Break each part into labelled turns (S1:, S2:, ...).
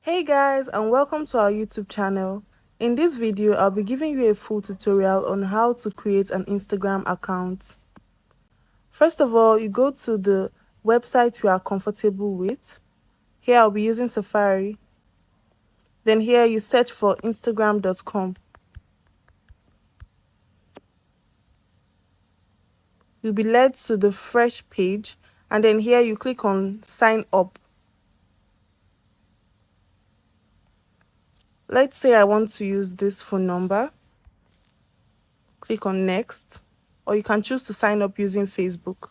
S1: Hey guys, and welcome to our YouTube channel. In this video, I'll be giving you a full tutorial on how to create an Instagram account. First of all, you go to the website you are comfortable with. Here I'll be using Safari. Then here you search for instagram.com. You'll be led to the fresh page, and then here you click on sign up. Let's say I want to use this phone number. Click on next, or you can choose to sign up using Facebook.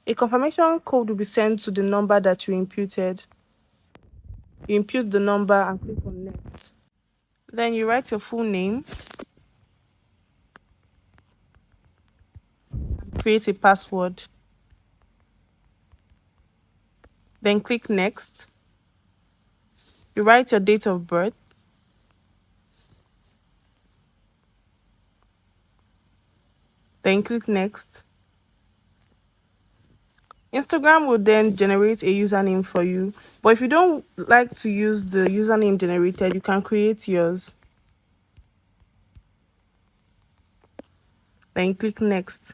S1: A confirmation code will be sent to the number that you imputed. You impute the number and click on next. Then you write your full name, create a password. Then click next. You write your date of birth. Then click next. Instagram will then generate a username for you. But if you don't like to use the username generated, you can create yours. Then click next.